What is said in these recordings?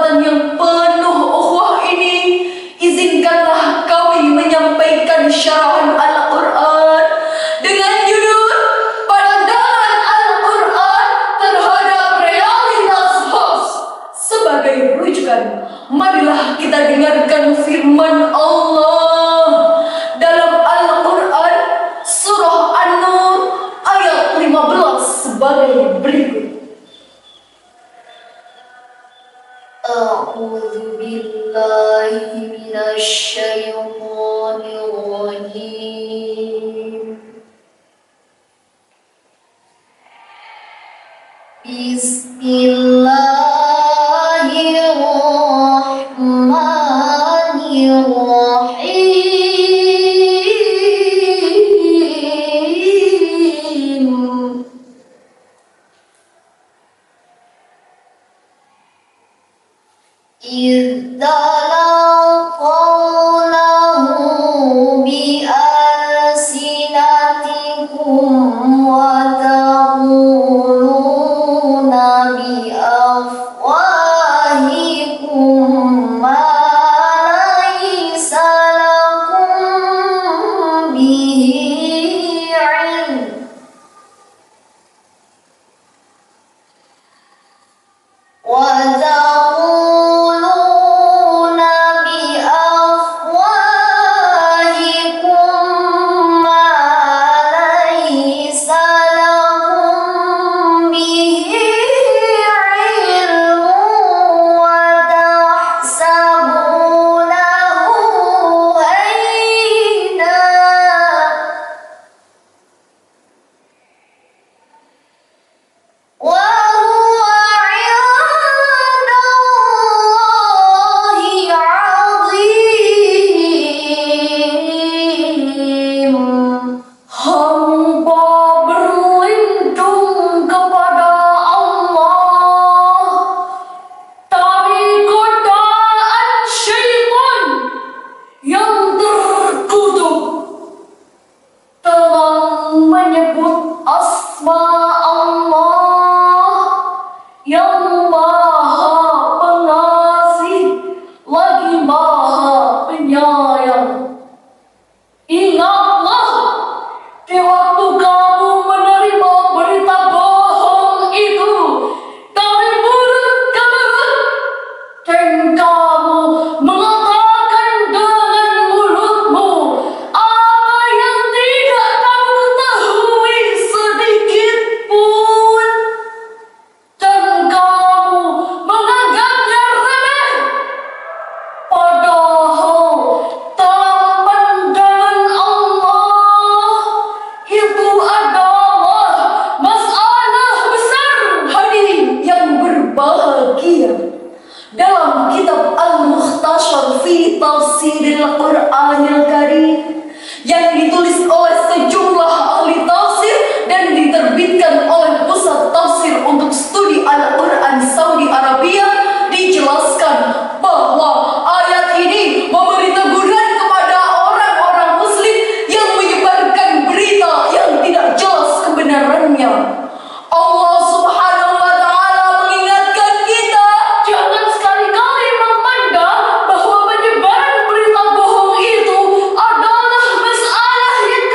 kesempatan yang penuh ukhuwah ini, izinkanlah kami menyampaikan syarahan Al-Quran dengan judul Pandangan Al-Quran terhadap Realitas Hoax. Sebagai rujukan, marilah kita dengarkan firman Allah dalam Al-Quran surah An-Nur ayat 15 sebagai berikut. A'udzu billahi minasy syaithanir rajim. Bismillahirrahmanirrahim. إذ تلقونه بألسنتكم وتقولون بأفواهكم ما ليس لكم به علم Dalam kitab Al-Mukhtasar fi Tafsiril Qur'anil Karim yang ditulis oleh sejumlah ahli tafsir dan diterbitkan oleh Pusat Tafsir untuk Studi Al-Quran Saudi Arabia, dijelaskan bahwa ayat ini memberi teguran kepada orang-orang muslim yang menyebarkan berita yang tidak jelas kebenarannya. Allah Subhanahu wa Ta'ala mengingatkan kita jangan sekali-kali memandang bahwa penyebaran berita bohong itu adalah masalah yang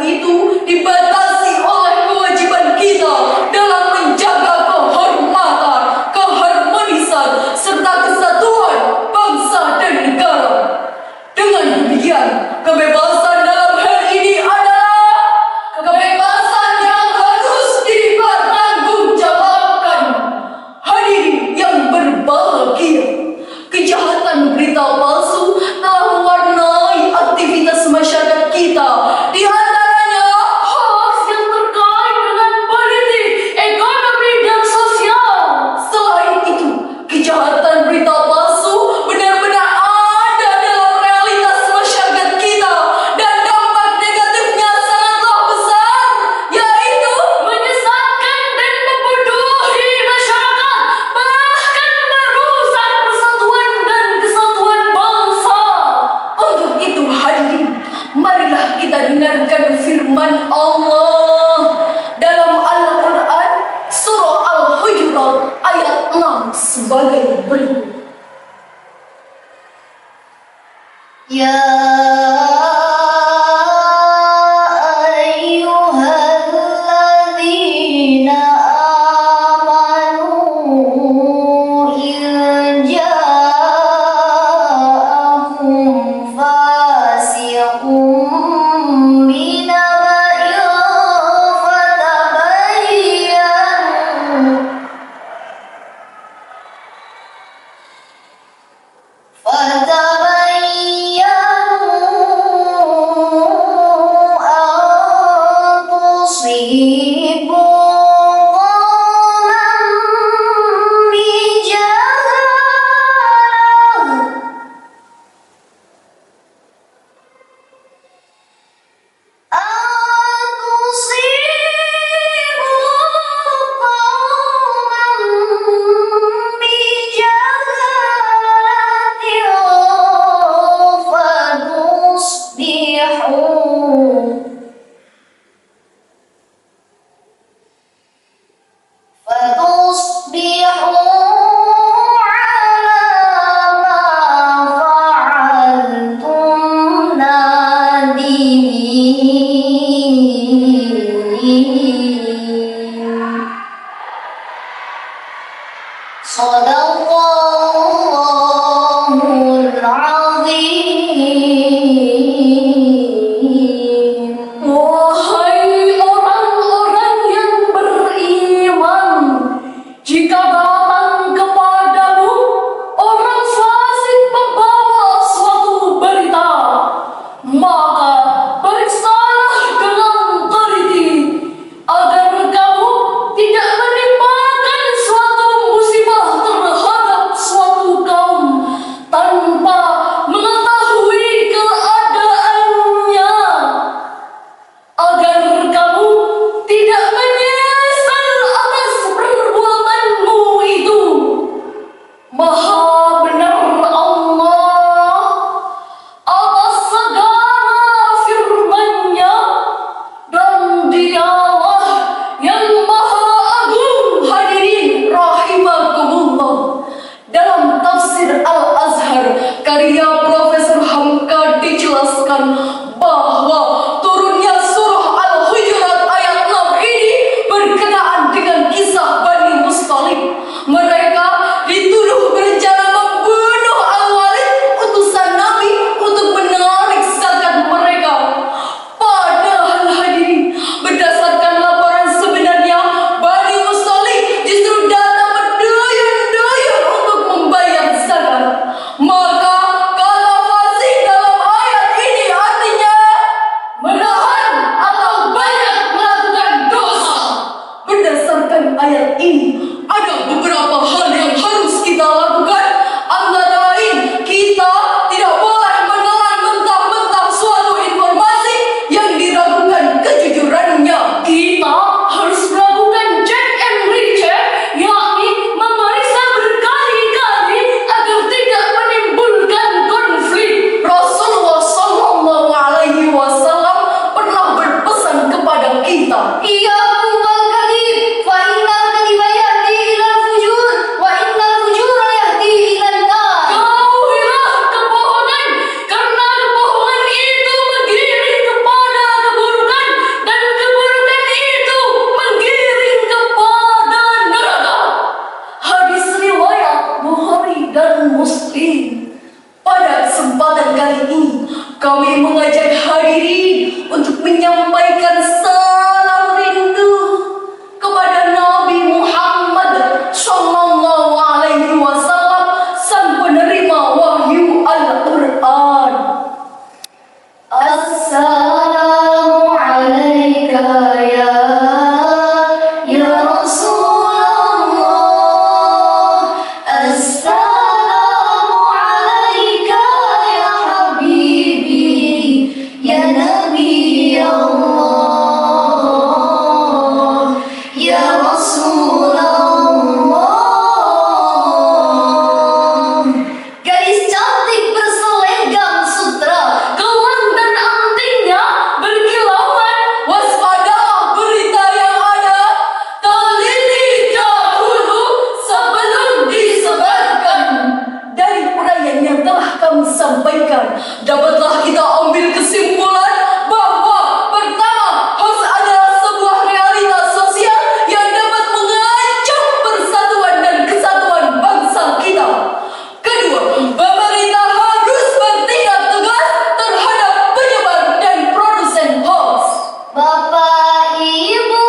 itu dibatasi oleh kewajiban kita dalam menjaga kehormatan, keharmonisan, serta kesatuan bangsa dan negara. Dengan demikian, kebebasan dalam hal ini adalah kebebasan yang harus dipertanggungjawabkan. Hadirin yang berbahagia, kejahatan berita palsu telah mewarnai aktivitas masyarakat kita. Di antaranya hoax yang terkait dengan politik, ekonomi, dan sosial. Selain itu, kejahatan berita palsu benar-benar ada dalam realitas masyarakat kita dan dampak negatifnya sangatlah besar, yaitu menyesatkan dan membodohi masyarakat, bahkan merusak persatuan dan kesatuan bangsa. Untuk itu hadirin, marilah kita dengarkan firman Allah dalam Al-Quran surah Al-Hujurat ayat 6 sebagai berikut. يا أيها الذين آمنوا إن جاءكم فاسق بنبأ فتبينوا أن تصيبوا قوما بجهالة فتصبحوا على ما فعلتم نادمين صدق الله العظيم. Wahai orang-orang yang beriman, jika datang kepadamu orang fasik membawa suatu berita, maka periksalah dengan teliti agar kamu tidak menimpakan suatu musibah terhadap suatu kaum tanpa mengetahui keadaannya, agar kamu tidak menyesal atas perbuatanmu itu. Maha benar Allah atas segala kami mengajak hadirin untuk menyampaikan salam rindu kepada Nabi Muhammad Sallallahu Alaihi Wasallam, sang penerima wahyu Al-Quran. Assalamu alayka ya Rasulullah. Assalamu alayka ya Habibi, ya Nabi Allah, ya Rasulullah. Gadis cantik berselendang sutra, Gelang dan antingnya berkilauan, waspadalah berita yang ada. Teliti dahulu sebelum disebarkan. Dari uraian yang telah kami sampaikan, dapatlah kita ambil kesimpulan bahwa pertama, hoax adalah sebuah realitas sosial yang dapat mengancam persatuan dan kesatuan bangsa kita. Kedua, pemerintah harus bertindak tegas terhadap penyebar dan produsen hoax. Bapak Ibu,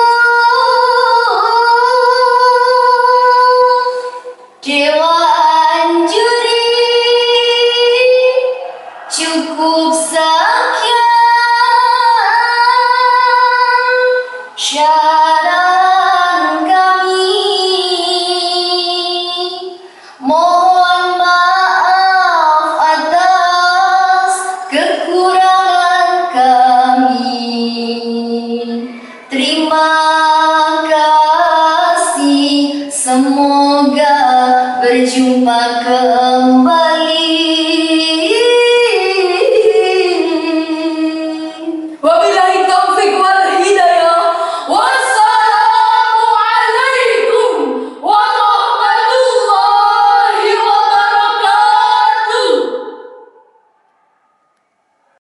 Dewan Juri, cukup sekian syarat kami. Mohon maaf atas kekurangan kami. Terima kasih, semoga berjumpa kembali.